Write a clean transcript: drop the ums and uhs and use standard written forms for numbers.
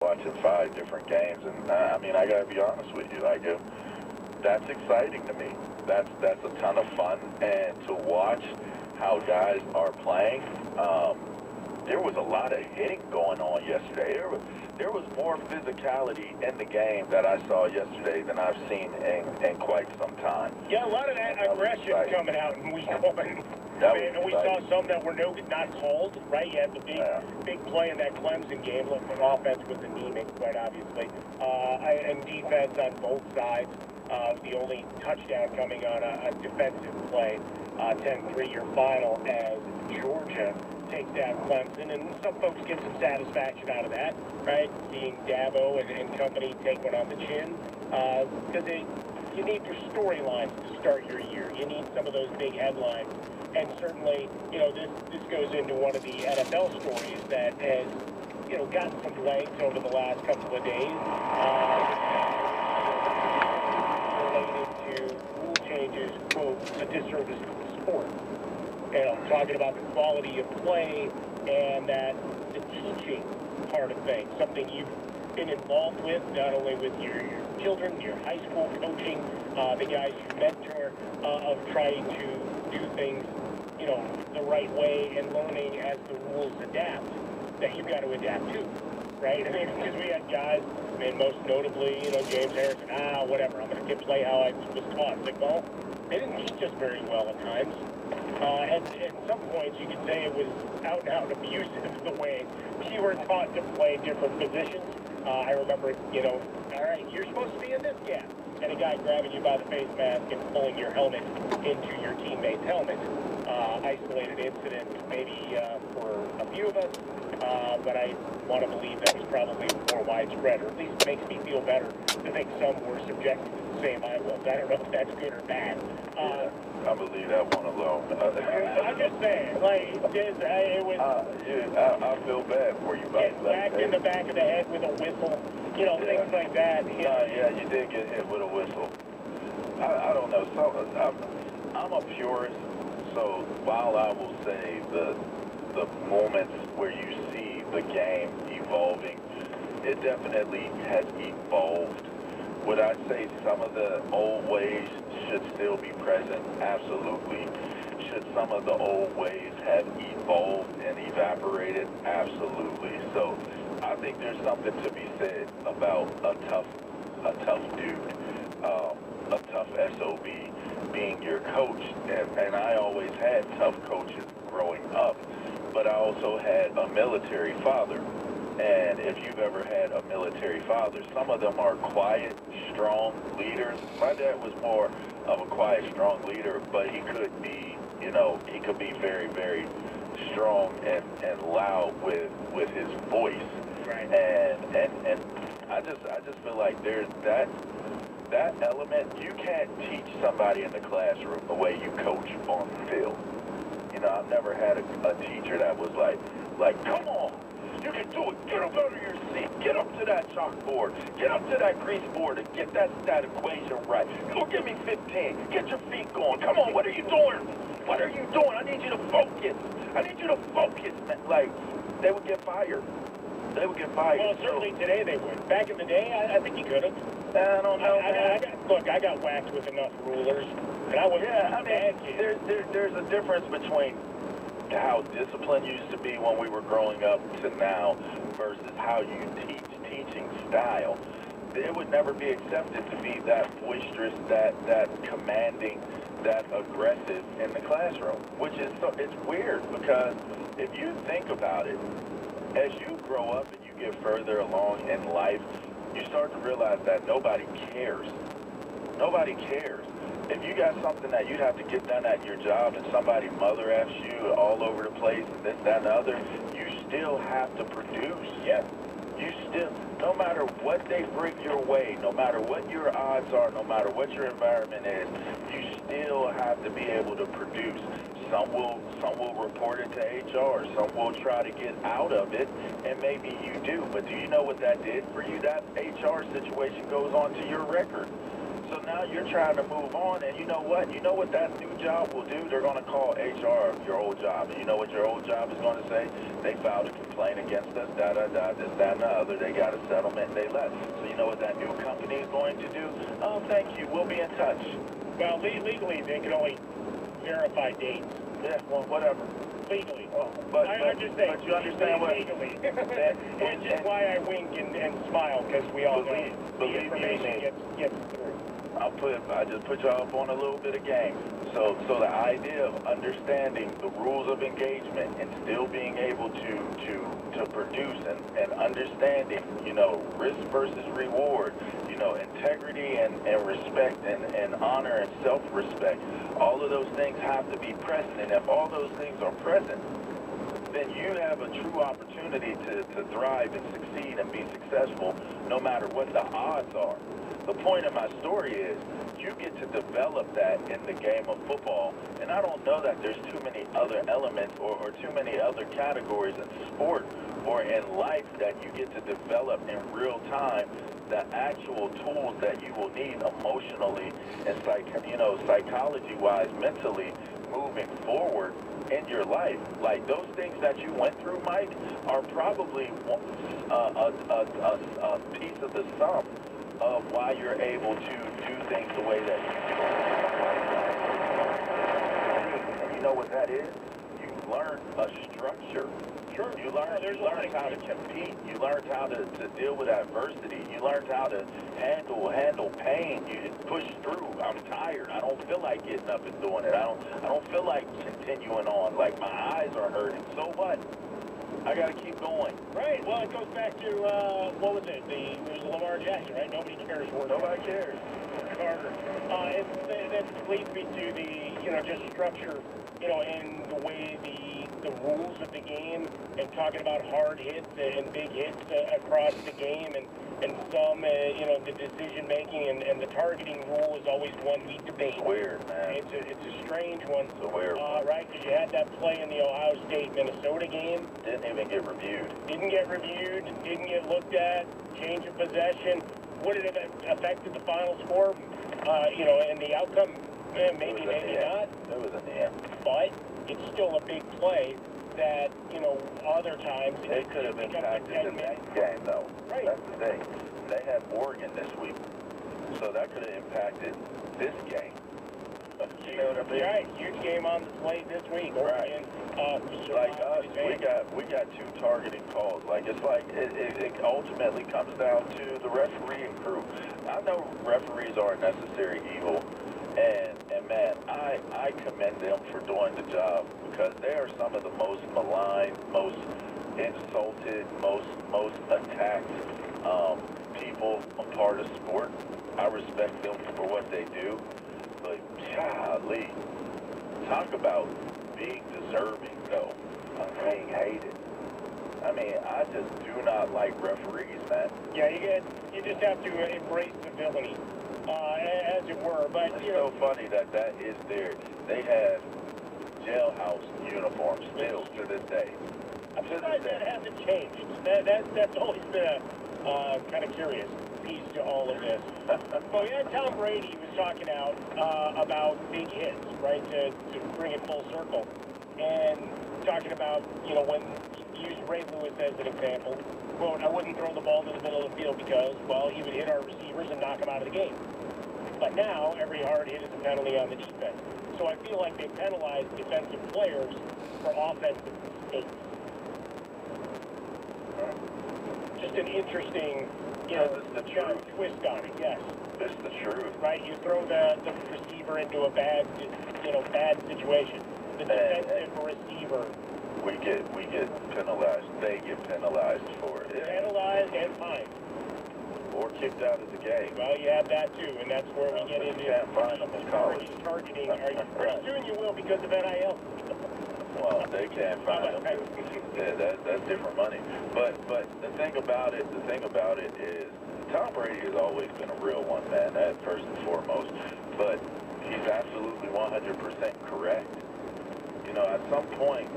watching 5 different games, and I mean, I gotta be honest with you, like, that's exciting to me. That's a ton of fun, and to watch how guys are playing. There was a lot of hitting going on yesterday. There was more physicality in the game that I saw yesterday than I've seen in quite some time. Yeah, a lot of that aggression coming out in week 1. And we saw some that were not called, right? You had the big play in that Clemson game. Look, the offense was anemic, quite obviously. And defense on both sides. The only touchdown coming on a defensive play, 10-3 your final as Georgia takes down Clemson, and some folks get some satisfaction out of that, right? Seeing Dabo and company take one on the chin, because you need your storylines to start your year. You need some of those big headlines, and certainly, you know, this goes into one of the NFL stories that has, you know, gotten some legs over the last couple of days, related to rule changes, quote, a disservice to the sport. You know, talking about the quality of play and that the teaching part of things, something you've been involved with, not only with your children, your high school coaching, the guys you mentor, of trying to do things, you know, the right way and learning as the rules adapt, that you've got to adapt to, right? I mean, because we had guys, I mean, most notably, you know, James Harrison, whatever, I'm going to play how I was taught. It's like, well, they didn't teach us very well at times. At some points, you could say it was out-and-out abusive the way you were taught to play different positions. I remember, you know, all right, you're supposed to be in this gap. And a guy grabbing you by the face mask and pulling your helmet into your teammate's helmet. Isolated incident, maybe for a few of us, but I want to believe that was probably more widespread, or at least makes me feel better to think some were subjected to the same I was. I don't know if that's good or bad. I believe that one alone. I'm just saying, like, it was... I feel bad for you, buddy. Whacked in the back of the head with a whistle, you know, things like that. Yeah, you did get hit with a whistle. I don't know. So, I'm a purist, so while I will say the moments where you see the game evolving, it definitely has evolved. Would I say some of the old ways should still be present? Absolutely. Should some of the old ways have evolved and evaporated? Absolutely. So I think there's something to be said about a tough dude, a tough SOB being your coach. And I always had tough coaches growing up, but I also had a military father. And if you've ever had a military father, some of them are quiet, strong leaders. My dad was more of a quiet, strong leader, but he could be, you know, he could be very, very strong and loud with his voice. Right. And I just feel like there's that element. You can't teach somebody in the classroom the way you coach on the field. You know, I've never had a teacher that was like, come on. You can do it. Get up out of your seat. Get up to that chalkboard. Get up to that grease board and get that equation right. Go give me 15. Get your feet going. Come on, what are you doing? What are you doing? I need you to focus. I need you to focus. Like, they would get fired. They would get fired. Well, certainly today they would. Back in the day, I think he could have. I don't know, I got whacked with enough rulers. And I was there's a difference between how discipline used to be when we were growing up to now versus how you teaching style. It would never be accepted to be that boisterous, that commanding, that aggressive in the classroom, which is it's weird because if you think about it, as you grow up and you get further along in life, you start to realize that nobody cares. Nobody cares. If you got something that you have to get done at your job and somebody mother F's you all over the place and this, that, and the other, you still have to produce. Yes. You still, no matter what they bring your way, no matter what your odds are, no matter what your environment is, you still have to be able to produce. Some will report it to HR. Some will try to get out of it, and maybe you do. But do you know what that did for you? That HR situation goes on to your record. So now you're trying to move on, and you know what? You know what that new job will do? They're going to call HR of your old job. And you know what your old job is going to say? They filed a complaint against us, da-da-da, this, that, and the other. They got a settlement, and they left. So you know what that new company is going to do? Oh, thank you. We'll be in touch. Well, legally, they can only verify dates. Yeah, well, whatever. Legally. I'm just saying. But you understand what? Legally. Which is why I wink and smile, because we all know the information gets through. I just put y'all up on a little bit of game. So the idea of understanding the rules of engagement and still being able to produce and understanding, you know, risk versus reward, you know, integrity and respect and honor and self-respect, all of those things have to be present. And if all those things are present, then you have a true opportunity to thrive and succeed and be successful no matter what the odds are. The point of my story is you get to develop that in the game of football, and I don't know that there's too many other elements or too many other categories in sport or in life that you get to develop in real time the actual tools that you will need emotionally and psychology-wise, mentally moving forward in your life. Like those things that you went through, Mike, are probably a piece of the sum of why you're able to do things the way that you do. And you know what that is? You learn a structure. Sure. You learned how to compete. You learned how to deal with adversity. You learned how to handle pain. You push through. I'm tired. I don't feel like getting up and doing it. I don't feel like continuing on. Like my eyes are hurting. So what? I got to keep going. Right. Well, it goes back to, what was it? It was Lamar Jackson, right? Nobody cares. Nobody cares. Carter. That leads me to the, you know, just structure, you know, and the way the rules of the game and talking about hard hits and big hits across the game and some, you know, the decision making and the targeting rule is always one we debate. It's weird, man. It's a strange one. It's a weird one. Right, because you had that play in the Ohio State-Minnesota game. Didn't even get reviewed. Didn't get reviewed, didn't get looked at, change of possession. Would it have affected the final score, you know, and the outcome? Maybe, maybe not. It was in the end. But it's still a big play that, you know, other times it could have impacted the next game, though. Right. That's the thing. They had Oregon this week, so that could have impacted this game. You know what I mean? Right. Huge game on the slate this week. Oregon. Like us, we got two targeting calls. Like it ultimately comes down to the refereeing crew. I know referees are a necessary evil, and man, I commend them for doing the job because they are some of the most maligned, most insulted, most attacked people a part of sport. I respect them for what they do, but golly, talk about being deserving though, of being hated. I mean, I just do not like referees, man. Yeah, you just have to embrace the villainy, as it were. But it's so funny that is there. They have jailhouse uniforms still to this day. I'm surprised that hasn't changed. That's always been a kind of curious piece to all of this. But we had Tom Brady was talking out about big hits, right, to bring it full circle, and talking about, you know, when you use Ray Lewis as an example, quote, I wouldn't throw the ball to the middle of the field because, well, he would hit our receivers and knock them out of the game. But now, every hard hit is a penalty on the defense. So I feel like they penalize defensive players for offensive mistakes. Just an interesting, you know, twist on it, yes. It's the truth. Right, you throw the receiver into a bad situation. The defensive receiver. We get penalized. They get penalized for it. Penalized and fined. Or kicked out of the game. Well, you have that too, and that's where we get into targeting. Pretty soon you will because of NIL. Well, they can't find them. Yeah, that's different money. But the thing about it is Tom Brady has always been a real one, man. That first and foremost. But he's absolutely 100% correct. You know, at some point.